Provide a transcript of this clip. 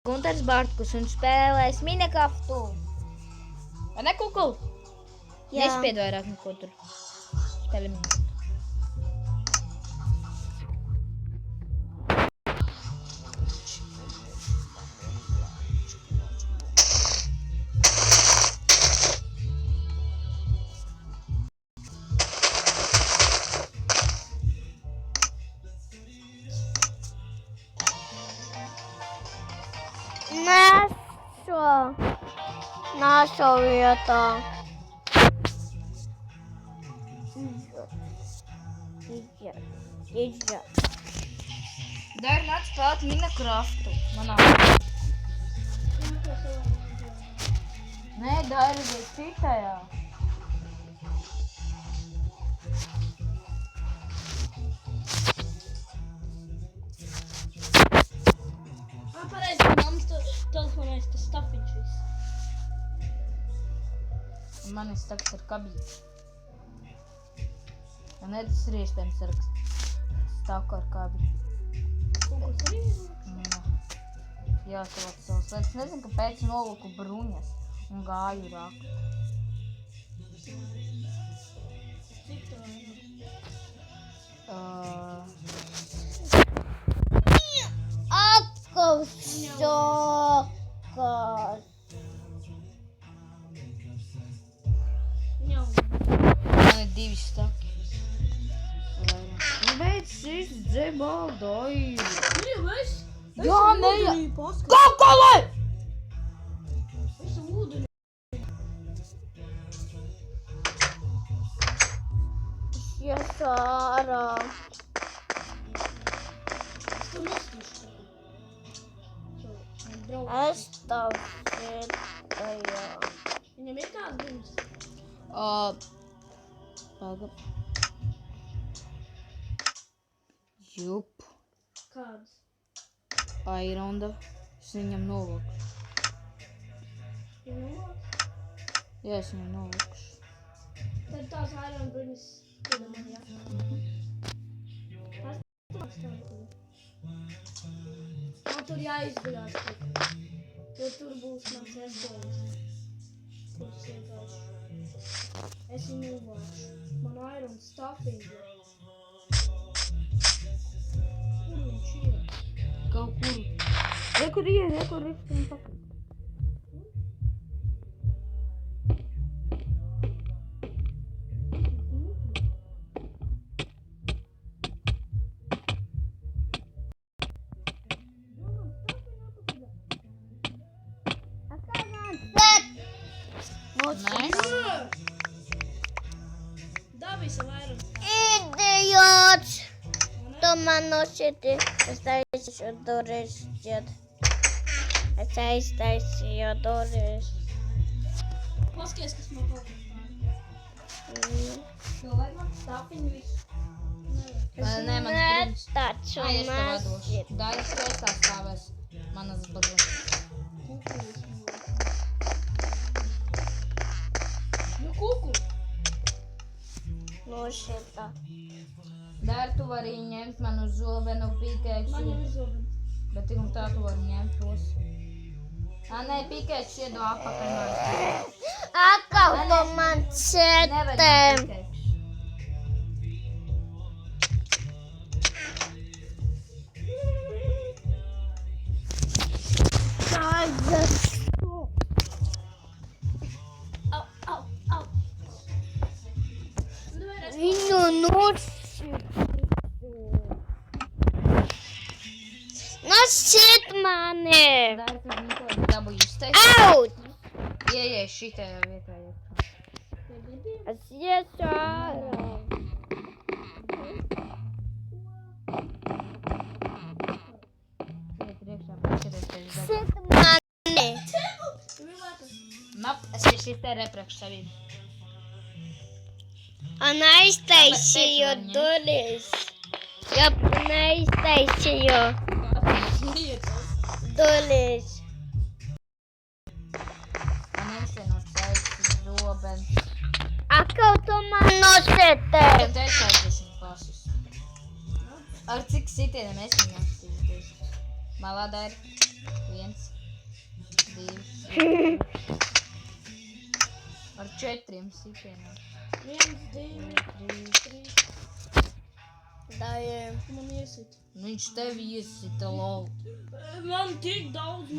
Gunters Bartkus un spēlēs Minecraftu. Vai ne, Kukul? Jā. Nespied vairāk neko tur. Spēlē Minecraftu. Nāšo vietā. Izdža. Dari nāc spēlēt Minecraftu. Manā. Nē, Dari, bet citajā. Pareizi, mammas telefonā ir tas stafiņš viss. Man ir staks ar kabīti. Ja ne, tas ir iespējams ar staku ar kabīti. Kaut kas arī ir? Jā, savāc savas lietas. Nezinu, kāpēc noliku bruņas un gāju rāku. Cik tā ir? Akos šokas. Ņau. Man ir 2 staki. Nu, beidz šis dzebaldai. Ir viss? Jā, ne, jā. Paskat. Kakalai! Esam ūdenī. Iesārā. Es tur nestīšu. Es tavu šitājā. Viņam ir kāds bruņas? Paga. Jup. Kāds? Aironda. Es viņam novilku. Ir nomāks? Jā, es viņam novilku. Tad tās Iron bruņas ir man jāsaka. Tas tādu. Man tur jāizgulās tik. Jo tur būs mans esbolis. Kurus vienkārši. Es viņu novāšu. Man Iron stuffing. Kur viņš ir? Kaut kur. Kur ir viņam pakaļ. Dabī savu Iron. Idiots! Tu man nošķiti. Es taisīšu duris šķiet. Es aiztaisīju duris. Paskaties, kas man kaut kas pār. Šo vajag man stapiņu visu. Nē, man bruņas. Taču Ai, es tev man atdošu. Dājas krēstā stāvēs manas bruņas. Nu, kuku. nošķita. Dar, tu vari ņemt manu zobenu pīkēkšu. Man jau ir zobens. Bet tik un tā tu vari ņemt tos. Nē, pīkēkšu iedo apakaļ man. Atkal tu man Nevar cetēm. ņemt pīkēkšu. Au, au, au. Viņu nošķita. Nošķit mani. Dar, tu neko dabūji izteikt. Aut! Ieies šitajā vietā. Es iešu ārā. Iet priekšā, paskaties, tevi dabūji. Šit mani. Map, es esi te repriekš savī. Un aiztaisīju duris. Jā, neiztaisīju duris. Man nesenot teicis zobens. Atkal tu man nošķita. Tev teicu aizdesim pasus. Ar cik sitieniem es viņam stīties? Malā dar. 1, 4 sitieniem. 1, 2, 3. Dājiem. Man iesit. Viņš tevi iesita, lol. Man tik daudz